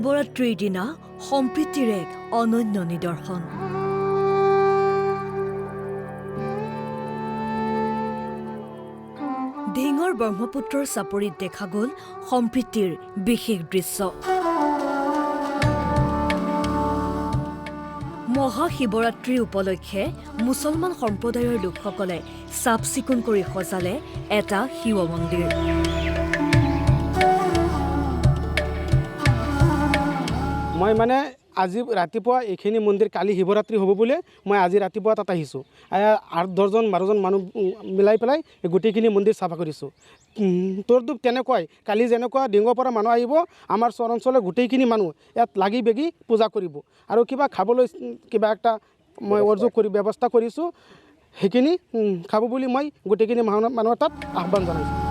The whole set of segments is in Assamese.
মহাশিৱৰাত্ৰিৰ দিনা সম্প্ৰীতিৰ এক অনন্য নিদৰ্শন। ঢিঙৰ ব্ৰহ্মপুত্ৰৰ চাপৰিত দেখা গ'ল সম্প্ৰীতিৰ বিশেষ দৃশ্য। মহাশিৱৰাত্ৰি উপলক্ষে মুছলমান সম্প্ৰদায়ৰ লোকসকলে চাফ চিকুণ কৰি সজালে এটা শিৱ মন্দিৰ। মই মানে আজি ৰাতিপুৱা এইখিনি মন্দিৰ কালি শিৱৰাত্ৰি হ'ব বুলি মই আজি ৰাতিপুৱা তাত আহিছোঁ। 8-10-12জন মানুহ মিলাই পেলাই গোটেইখিনি মন্দিৰ চাফা কৰিছোঁ। তোৰতো তেনেকুৱাই কালি যেনেকুৱা ডিঙৰ পৰা মানুহ আহিব আমাৰ চৰ অঞ্চলৰ গোটেইখিনি মানুহ ইয়াত লাগি বেগি পূজা কৰিব আৰু কিবা খাবলৈ কিবা এটা মই অৰ্যোগ কৰি ব্যৱস্থা কৰিছোঁ। সেইখিনি খাব বুলি মই গোটেইখিনি মানুহৰ তাত আহ্বান জনাইছোঁ।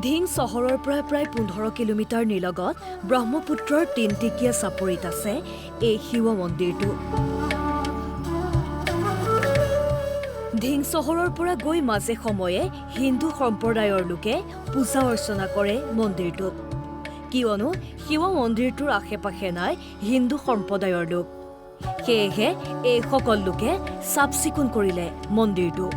ঢিং চহৰৰ পৰা প্ৰায় 15 কিলোমিটাৰ নিলগত ব্ৰহ্মপুত্ৰৰ তিনটিকীয়া চাপৰিত আছে এই শিৱ মন্দিৰটো। ঢিং চহৰৰ পৰা গৈ মাজে সময়ে হিন্দু সম্প্ৰদায়ৰ লোকে পূজা অৰ্চনা কৰে মন্দিৰটোত, কিয়নো শিৱ মন্দিৰটোৰ আশে পাশে নাই হিন্দু সম্প্ৰদায়ৰ লোক। সেয়েহে এইসকল লোকে চাফ চিকুণ কৰিলে মন্দিৰটো।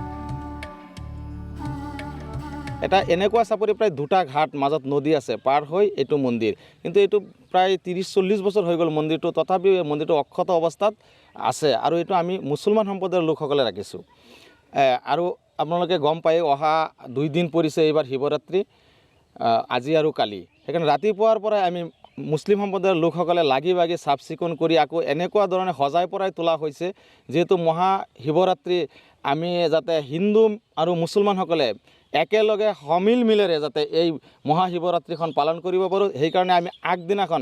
এটা এনেকুৱা চাপৰি প্ৰায় 2টা ঘাট মাজত নদী আছে পাৰ হৈ এইটো মন্দিৰ, কিন্তু এইটো প্ৰায় 30-40 বছৰ হৈ গ'ল মন্দিৰটো, তথাপিও এই মন্দিৰটো অক্ষত অৱস্থাত আছে আৰু এইটো আমি মুছলমান সম্প্ৰদায়ৰ লোকসকলে ৰাখিছোঁ। আৰু আপোনালোকে গম পায় অহা 2 দিন পৰিছে এইবাৰ শিৱৰাত্ৰি, আজি আৰু কালি। সেইকাৰণে ৰাতিপুৱাৰ পৰাই আমি মুছলিম সম্প্ৰদায়ৰ লোকসকলে লাগি ভাগি চাফ চিকুণ কৰি আকৌ এনেকুৱা ধৰণে সজাই পৰাই তোলা হৈছে যিহেতু মহাশিৱৰাত্ৰি আমি যাতে হিন্দু আৰু মুছলমানসকলে একেলগে সমিল মিলেৰে যাতে এই মহাশিৱৰাত্ৰিখন পালন কৰিব পাৰোঁ, সেইকাৰণে আমি আগদিনাখন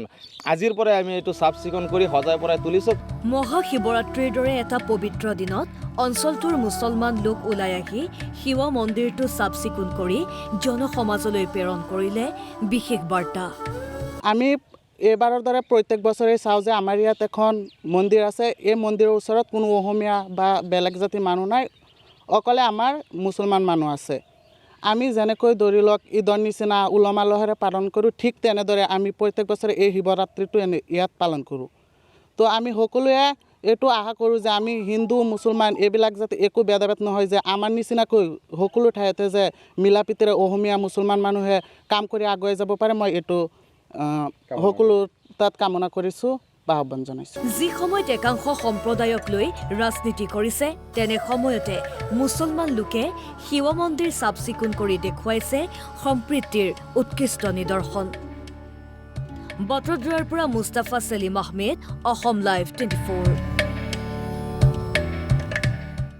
আজিৰ পৰাই আমি এইটো চাফ চিকুণ কৰি সজাই পৰাই তুলিছোঁ। মহাশিৱৰাত্ৰিৰ দৰে এটা পবিত্ৰ দিনত অঞ্চলটোৰ মুছলমান লোক ওলাই আহি শিৱ মন্দিৰটো চাফ চিকুণ কৰি জনসমাজলৈ প্ৰেৰণ কৰিলে বিশেষ বাৰ্তা। আমি এইবাৰৰ দৰে প্ৰত্যেক বছৰে চাওঁ যে আমাৰ ইয়াত এখন মন্দিৰ আছে। এই মন্দিৰৰ ওচৰত কোনো অসমীয়া বা বেলেগ জাতিৰ মানুহ নাই, অকলে আমাৰ মুছলমান মানুহ আছে। আমি যেনেকৈ ধৰি লওক ঈদৰ নিচিনা উলহ মালহেৰে পালন কৰোঁ, ঠিক তেনেদৰে আমি প্ৰত্যেক বছৰে এই শিৱৰাত্ৰিটো ইয়াত পালন কৰোঁ। তো আমি সকলোৱে এইটো আশা কৰোঁ যে আমি হিন্দু মুছলমান এইবিলাক যাতে একো ভেদাভেদ নহয়, যে আমাৰ নিচিনাকৈ সকলো ঠাইতে যে মিলা প্ৰীতিৰে অসমীয়া মুছলমান মানুহে কাম কৰি আগুৱাই যাব পাৰে, মই এইটো সকলো তাত কামনা কৰিছোঁ বা আহ্বান জনাইছোঁ। যি সময়ত একাংশ সম্প্ৰদায়ক লৈ ৰাজনীতি কৰিছে, তেনে সময়তে মুছলমান লোকে শিৱ মন্দিৰ চাফ চিকুণ কৰি দেখুৱাইছে সম্প্ৰীতিৰ উৎকৃষ্ট নিদৰ্শন। বটদ্ৰয়াৰ পৰা মুস্তাফা ছেলিম আহমেদ, অসম লাইভ 24।